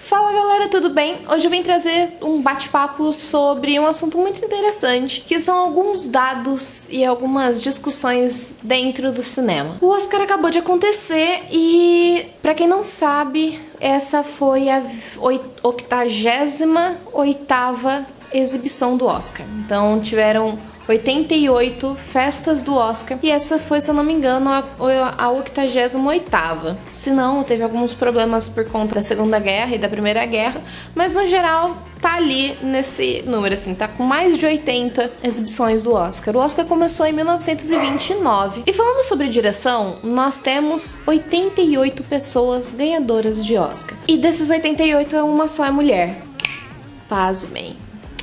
Fala galera, tudo bem? Hoje eu vim trazer um bate-papo sobre um assunto muito interessante, que são alguns dados e algumas discussões dentro do cinema. O Oscar acabou de acontecer e, pra quem não sabe, essa foi a 88ª exibição do Oscar. Então tiveram 88 festas do Oscar e essa foi, se eu não me engano, a 88ª. Se não, teve alguns problemas por conta da Segunda Guerra e da Primeira Guerra, mas no geral tá ali nesse número, assim, tá com mais de 80 exibições do Oscar. O Oscar começou em 1929. E falando sobre direção, nós temos 88 pessoas ganhadoras de Oscar. E desses 88, uma só é mulher. Pasmem.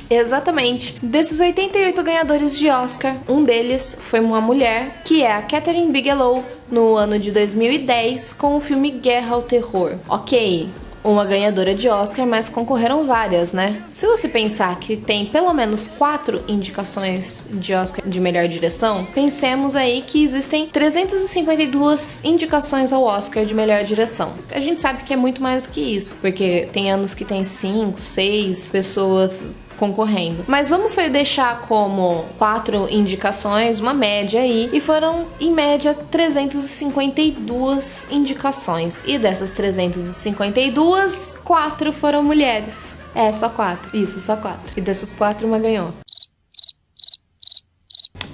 Exatamente. Desses 88 ganhadores de Oscar, um deles foi uma mulher, que é a Kathryn Bigelow, no ano de 2010, com o filme Guerra ao Terror. Ok, uma ganhadora de Oscar, mas concorreram várias, né? Se você pensar que tem pelo menos 4 indicações de Oscar de melhor direção, pensemos aí que existem 352 indicações ao Oscar de melhor direção. A gente sabe que é muito mais do que isso, porque tem anos que tem 5, 6 pessoas concorrendo. Mas vamos deixar como 4 indicações, uma média aí, e foram, em média, 352 indicações. E dessas 352, 4 foram mulheres. É, só 4. Isso, só 4. E dessas 4, uma ganhou.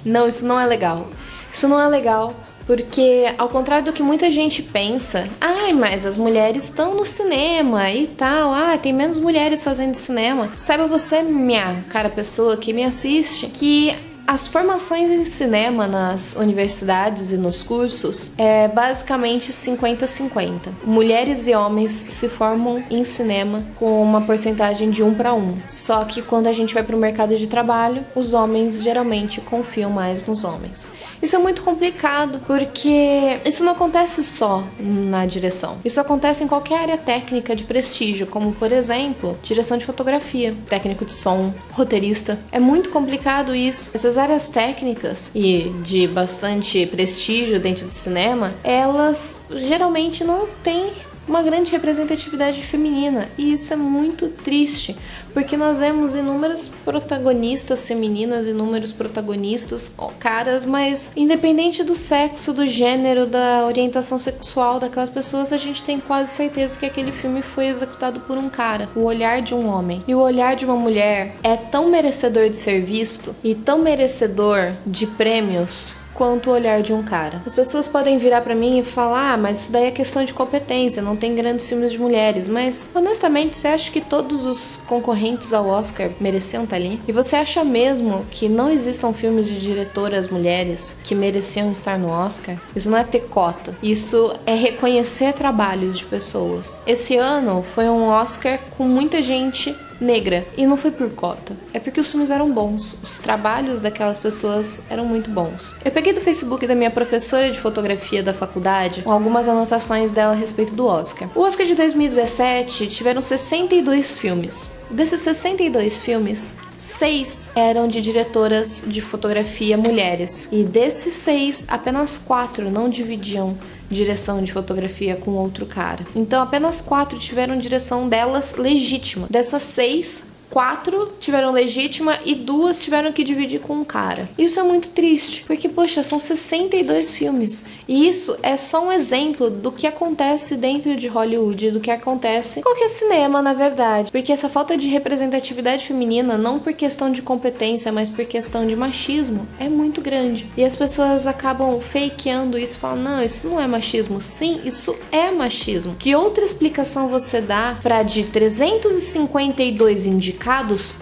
Não, isso não é legal. Isso não é legal. Porque, ao contrário do que muita gente pensa, mas as mulheres estão no cinema e tal, tem menos mulheres fazendo cinema. Saiba você, minha cara pessoa que me assiste, que as formações em cinema nas universidades e nos cursos é basicamente 50-50. Mulheres e homens se formam em cinema com uma porcentagem de 1 para 1. Só que quando a gente vai para o mercado de trabalho, os homens geralmente confiam mais nos homens. Isso é muito complicado porque isso não acontece só na direção. Isso acontece em qualquer área técnica de prestígio, como, por exemplo, direção de fotografia, técnico de som, roteirista. É muito complicado isso. Essas áreas técnicas e de bastante prestígio dentro do cinema, elas geralmente não têm uma grande representatividade feminina, e isso é muito triste, porque nós vemos inúmeras protagonistas femininas, inúmeros protagonistas caras, mas independente do sexo, do gênero, da orientação sexual daquelas pessoas, a gente tem quase certeza que aquele filme foi executado por um cara. O olhar de um homem e o olhar de uma mulher é tão merecedor de ser visto e tão merecedor de prêmios quanto o olhar de um cara. As pessoas podem virar pra mim e falar, mas isso daí é questão de competência, não tem grandes filmes de mulheres, mas honestamente, você acha que todos os concorrentes ao Oscar mereciam estar ali? E você acha mesmo que não existam filmes de diretoras mulheres que mereciam estar no Oscar? Isso não é ter cota, isso é reconhecer trabalhos de pessoas. Esse ano foi um Oscar com muita gente negra, e não foi por cota, é porque os filmes eram bons, os trabalhos daquelas pessoas eram muito bons. Eu peguei do Facebook da minha professora de fotografia da faculdade algumas anotações dela a respeito do Oscar. O Oscar de 2017 tiveram 62 filmes. Desses 62 filmes, 6 eram de diretoras de fotografia mulheres, e desses 6, apenas 4 não dividiam direção de fotografia com outro cara. Então apenas 4 tiveram direção delas legítima. Dessas 6, 4 tiveram legítima e 2 tiveram que dividir com um cara. Isso é muito triste, porque, poxa, são 62 filmes. E isso é só um exemplo do que acontece dentro de Hollywood, do que acontece em qualquer cinema, na verdade. Porque essa falta de representatividade feminina, não por questão de competência, mas por questão de machismo, é muito grande. E as pessoas acabam fakeando isso, falando, não, isso não é machismo. Sim, isso é machismo. Que outra explicação você dá para de 352 indicados,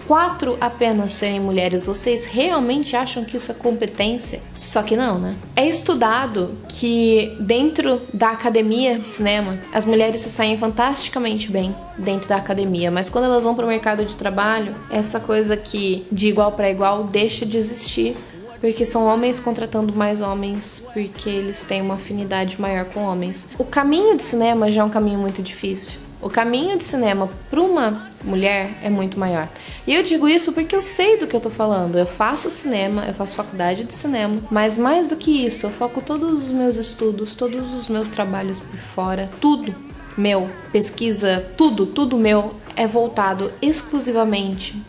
4 apenas serem mulheres? Vocês realmente acham que isso é competência? Só que não, né? É estudado que dentro da academia de cinema, as mulheres se saem fantasticamente bem dentro da academia, mas quando elas vão para o mercado de trabalho, essa coisa que de igual para igual deixa de existir, porque são homens contratando mais homens, porque eles têm uma afinidade maior com homens. O caminho de cinema já é um caminho muito difícil. O caminho de cinema para uma mulher é muito maior. E eu digo isso porque eu sei do que eu tô falando. Eu faço cinema, eu faço faculdade de cinema, mas mais do que isso, eu foco todos os meus estudos, todos os meus trabalhos por fora, tudo meu, pesquisa, tudo meu é voltado exclusivamente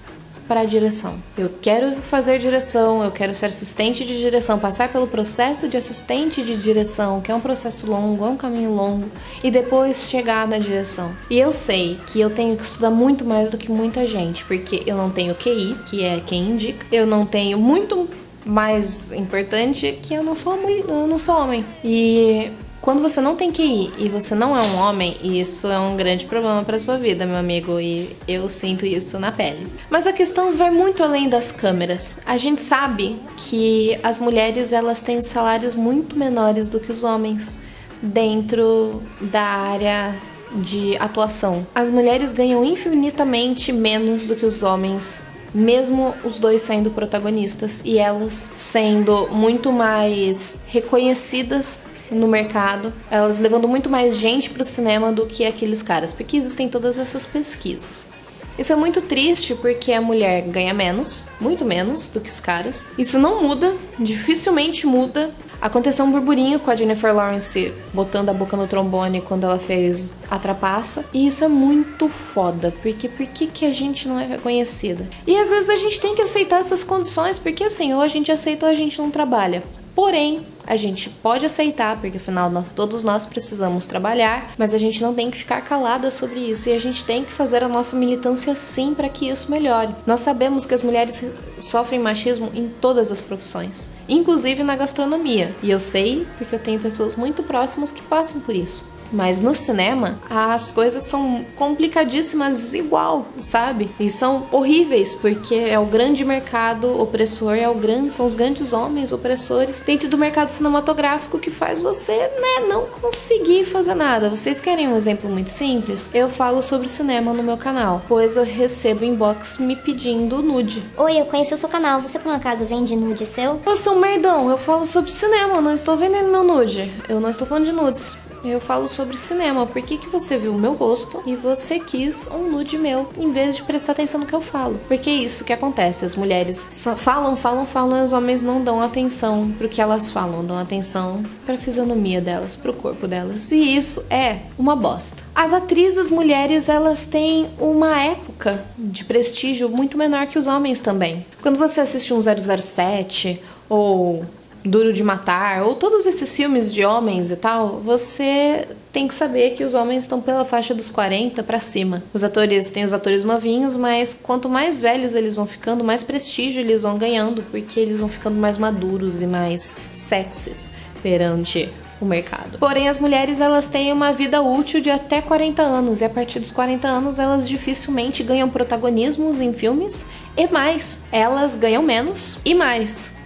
para a direção. Eu quero fazer direção, eu quero ser assistente de direção, passar pelo processo de assistente de direção, que é um processo longo, é um caminho longo, e depois chegar na direção. E eu sei que eu tenho que estudar muito mais do que muita gente, porque eu não tenho QI, que é quem indica, eu não tenho muito mais importante que eu não sou homem. E quando você não tem QI e você não é um homem, isso é um grande problema para sua vida, meu amigo, e eu sinto isso na pele. Mas a questão vai muito além das câmeras. A gente sabe que as mulheres, elas têm salários muito menores do que os homens dentro da área de atuação. As mulheres ganham infinitamente menos do que os homens, mesmo os dois sendo protagonistas e elas sendo muito mais reconhecidas no mercado, elas levando muito mais gente pro cinema do que aqueles caras, porque existem todas essas pesquisas. Isso é muito triste porque a mulher ganha menos, muito menos do que os caras. Isso não muda, dificilmente muda. Aconteceu um burburinho com a Jennifer Lawrence botando a boca no trombone quando ela fez A Trapaça. E isso é muito foda, porque por que a gente não é reconhecida? E às vezes a gente tem que aceitar essas condições, porque assim, ou a gente aceita ou a gente não trabalha. Porém, a gente pode aceitar, porque afinal todos nós precisamos trabalhar, mas a gente não tem que ficar calada sobre isso e a gente tem que fazer a nossa militância sim para que isso melhore. Nós sabemos que as mulheres sofrem machismo em todas as profissões, inclusive na gastronomia, e eu sei porque eu tenho pessoas muito próximas que passam por isso. Mas no cinema, as coisas são complicadíssimas igual, sabe? E são horríveis, porque é o grande mercado opressor, são os grandes homens opressores dentro do mercado cinematográfico que faz você, não conseguir fazer nada. Vocês querem um exemplo muito simples? Eu falo sobre cinema no meu canal, pois eu recebo inbox me pedindo nude. Oi, eu conheço o seu canal, você por um acaso vende nude seu? Você é um merdão, eu falo sobre cinema, eu não estou vendendo meu nude. Eu não estou falando de nudes. Eu falo sobre cinema. Por que você viu o meu rosto e você quis um nude meu, em vez de prestar atenção no que eu falo? Porque é isso que acontece. As mulheres só falam e os homens não dão atenção pro que elas falam, dão atenção pra fisionomia delas, pro corpo delas. E isso é uma bosta. As atrizes mulheres, elas têm uma época de prestígio muito menor que os homens também. Quando você assiste um 007 ou Duro de Matar, ou todos esses filmes de homens e tal, você tem que saber que os homens estão pela faixa dos 40 pra cima. Tem os atores novinhos, mas quanto mais velhos eles vão ficando, mais prestígio eles vão ganhando, porque eles vão ficando mais maduros e mais sexys perante o mercado. Porém, as mulheres, elas têm uma vida útil de até 40 anos, e a partir dos 40 anos elas dificilmente ganham protagonismos em filmes, e mais, elas ganham menos e mais.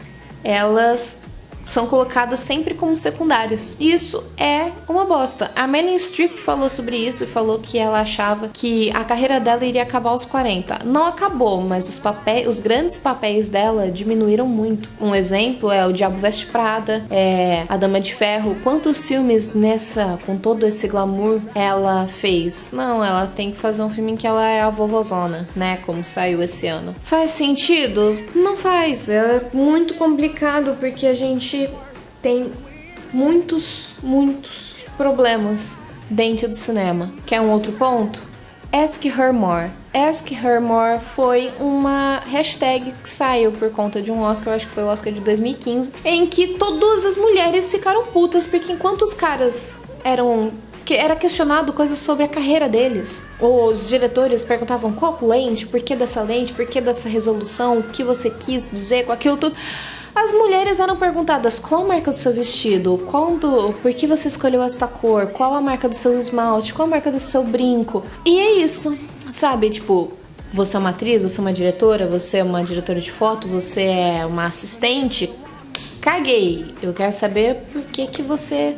Elas são colocadas sempre como secundárias. Isso é uma bosta. A Meryl Streep falou sobre isso e falou que ela achava que a carreira dela iria acabar aos 40. Não acabou, mas os grandes papéis dela diminuíram muito. Um exemplo é O Diabo Veste Prada, A Dama de Ferro. Quantos filmes com todo esse glamour ela fez? Não, ela tem que fazer um filme em que ela é a vovozona, né? Como saiu esse ano. Faz sentido? Não faz. É muito complicado porque a gente tem muitos problemas dentro do cinema. Quer um outro ponto? Ask Her More. Ask Her More foi uma hashtag que saiu por conta de um Oscar, eu acho que foi o Oscar de 2015, em que todas as mulheres ficaram putas, porque enquanto os caras era questionado coisas sobre a carreira deles. Os diretores perguntavam qual lente, por que dessa lente, por que dessa resolução, o que você quis dizer com aquilo tudo. As mulheres eram perguntadas qual a marca do seu vestido, por que você escolheu esta cor, qual a marca do seu esmalte, qual a marca do seu brinco. E é isso, sabe? Tipo, você é uma atriz, você é uma diretora, você é uma diretora de foto, você é uma assistente. Caguei. Eu quero saber por que você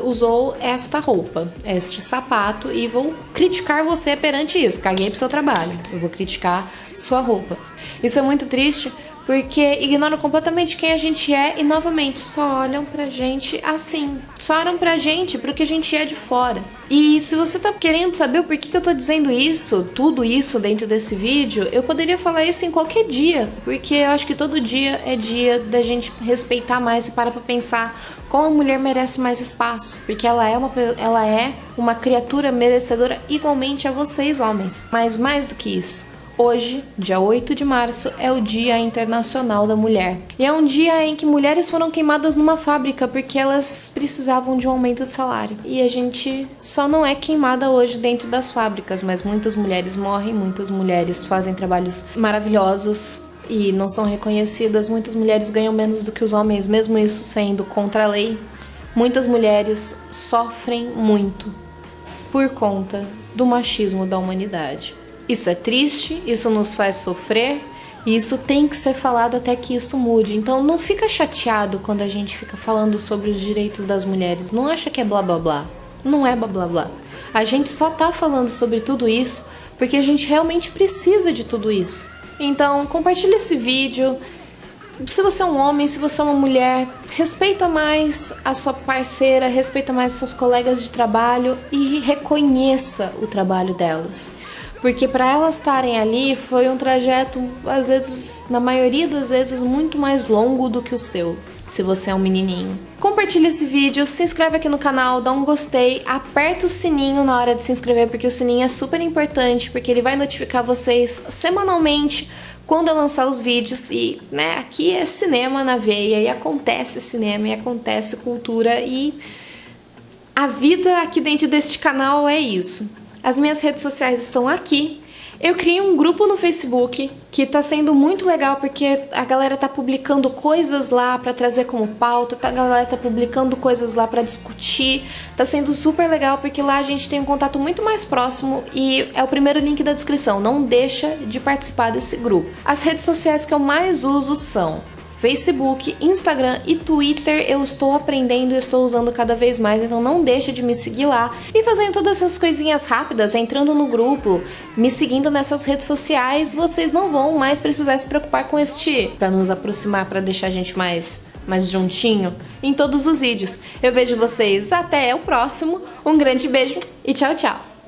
usou esta roupa, este sapato, e vou criticar você perante isso. Caguei pro seu trabalho. Eu vou criticar sua roupa. Isso é muito triste porque ignoram completamente quem a gente é e, novamente, só olham pra gente assim. Só olham pra gente pro que a gente é de fora. E se você tá querendo saber o porquê que eu tô dizendo isso, tudo isso dentro desse vídeo, eu poderia falar isso em qualquer dia, porque eu acho que todo dia é dia da gente respeitar mais e parar pra pensar como a mulher merece mais espaço, porque ela é uma criatura merecedora igualmente a vocês, homens. Mas mais do que isso, hoje, dia 8 de março, é o Dia Internacional da Mulher. E é um dia em que mulheres foram queimadas numa fábrica porque elas precisavam de um aumento de salário. E a gente só não é queimada hoje dentro das fábricas, mas muitas mulheres morrem, muitas mulheres fazem trabalhos maravilhosos e não são reconhecidas. Muitas mulheres ganham menos do que os homens, mesmo isso sendo contra a lei. Muitas mulheres sofrem muito por conta do machismo da humanidade. Isso é triste, isso nos faz sofrer e isso tem que ser falado até que isso mude. Então não fica chateado quando a gente fica falando sobre os direitos das mulheres. Não acha que é blá blá blá. Não é blá blá blá. A gente só tá falando sobre tudo isso porque a gente realmente precisa de tudo isso. Então compartilha esse vídeo. Se você é um homem, se você é uma mulher, respeita mais a sua parceira, respeita mais seus colegas de trabalho e reconheça o trabalho delas. Porque para elas estarem ali foi um trajeto, às vezes, na maioria das vezes, muito mais longo do que o seu, se você é um menininho. Compartilha esse vídeo, se inscreve aqui no canal, dá um gostei, aperta o sininho na hora de se inscrever, porque o sininho é super importante, porque ele vai notificar vocês semanalmente quando eu lançar os vídeos. E, né, aqui é cinema na veia, e acontece cinema, e acontece cultura, e a vida aqui dentro deste canal é isso. As minhas redes sociais estão aqui. Eu criei um grupo no Facebook que tá sendo muito legal porque a galera tá publicando coisas lá pra trazer como pauta, a galera tá publicando coisas lá pra discutir. Tá sendo super legal porque lá a gente tem um contato muito mais próximo e é o primeiro link da descrição. Não deixa de participar desse grupo. As redes sociais que eu mais uso são Facebook, Instagram e Twitter. Eu estou aprendendo e estou usando cada vez mais, então não deixa de me seguir lá. E fazendo todas essas coisinhas rápidas, entrando no grupo, me seguindo nessas redes sociais, vocês não vão mais precisar se preocupar com para nos aproximar, para deixar a gente mais juntinho em todos os vídeos. Eu vejo vocês até o próximo, um grande beijo e tchau, tchau!